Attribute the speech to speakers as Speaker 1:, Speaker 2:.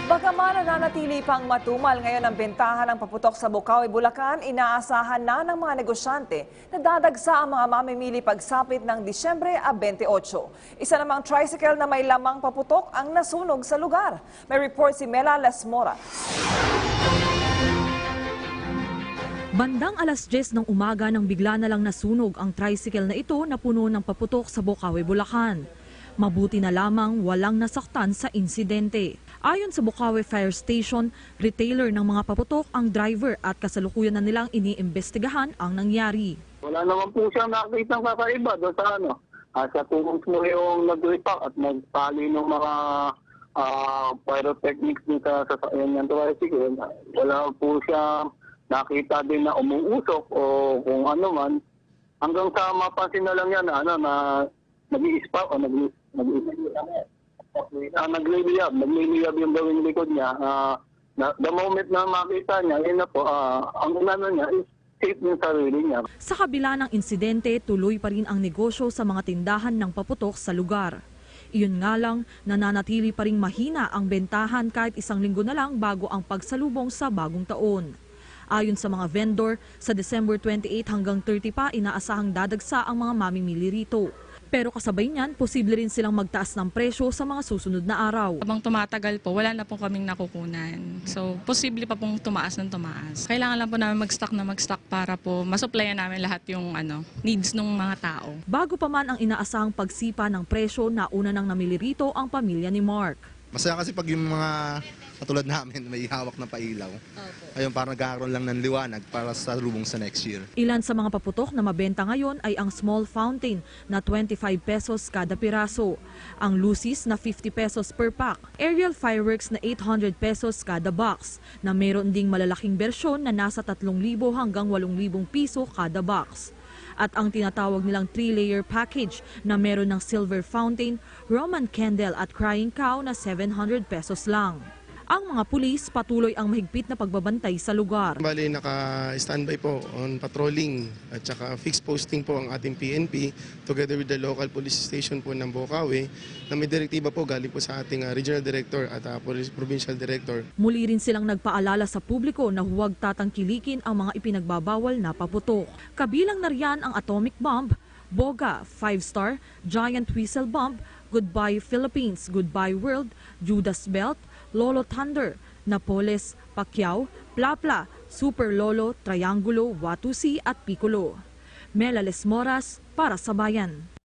Speaker 1: Bagaman nananatili pang matumal ngayon ang bentahan ng paputok sa Bocaue, Bulacan, inaasahan na ng mga negosyante na dadagsa ang mga mamimili pagsapit ng Disyembre 28. Isa namang tricycle na may lamang paputok ang nasunog sa lugar. May report si Mela Lesmora.
Speaker 2: Bandang alas 10 ng umaga nang bigla na lang nasunog ang tricycle na ito na puno ng paputok sa Bocaue, Bulacan. Mabuti na lamang walang nasaktan sa insidente. Ayon sa Bocaue Fire Station, retailer ng mga paputok ang driver at kasalukuyan na nilang iniimbestigahan ang nangyari.
Speaker 3: Wala naman po siyang nakikita ng kakaiba doon sa sa tulong mo yung nag-repack at nagpali ng mga pyrotechnics dito sa sasakyan ng tricycle. Wala po siya nakita din na umuusok o kung ano man. Hanggang sa mapansin na lang yan na nag-i-spark o nagliliyab yung gawing likod niya. The moment na makita niya, yun na po, ang unano niya is safe yung sarili niya.
Speaker 2: Sa kabila ng insidente, tuloy pa rin ang negosyo sa mga tindahan ng paputok sa lugar. Iyon nga lang, nananatili pa ring mahina ang bentahan kahit isang linggo na lang bago ang pagsalubong sa bagong taon. Ayon sa mga vendor, sa December 28 hanggang 30 pa inaasahang dadagsa ang mga mamimili rito. Pero kasabay niyan, posible rin silang magtaas ng presyo sa mga susunod na araw.
Speaker 4: Habang tumatagal po, wala na po kaming nakukunan. So, posible pa pong tumaas ng tumaas. Kailangan lang po namin mag-stock para po masupplyan namin lahat yung needs ng mga tao.
Speaker 2: Bago pa man ang inaasahang pagsipa ng presyo, nauna nang namili rito ang pamilya ni Mark.
Speaker 5: Masaya kasi pag yung mga katulad namin may hawak na pailaw. Ayun, parang nagkakaroon lang ng liwanag para sa lubong sa next year.
Speaker 2: Ilan sa mga paputok na mabenta ngayon ay ang small fountain na 25 pesos kada piraso, ang lucis na 50 pesos per pack, aerial fireworks na 800 pesos kada box, na meron ding malalaking bersyon na nasa 3,000 hanggang 8,000 piso kada box. At ang tinatawag nilang 3-layer package na meron ng silver fountain, Roman candle at crying cow na 700 pesos lang. Ang mga pulis patuloy ang mahigpit na pagbabantay sa lugar.
Speaker 6: Bali, naka-standby po on patrolling at saka fixed posting po ang ating PNP together with the local police station po ng Bocaue na may direktiba po galing po sa ating regional director at provincial director.
Speaker 2: Muli rin silang nagpaalala sa publiko na huwag tatangkilikin ang mga ipinagbabawal na paputok. Kabilang na riyan ang atomic bomb, boga, 5-star, giant whistle bomb, Goodbye Philippines, Goodbye World, Judas Belt, Lolo Thunder, Napoles, Pacquiao, Plapla, Super Lolo, Triangulo, Watusi at Piccolo. Mela Lesmoras para sa Bayan.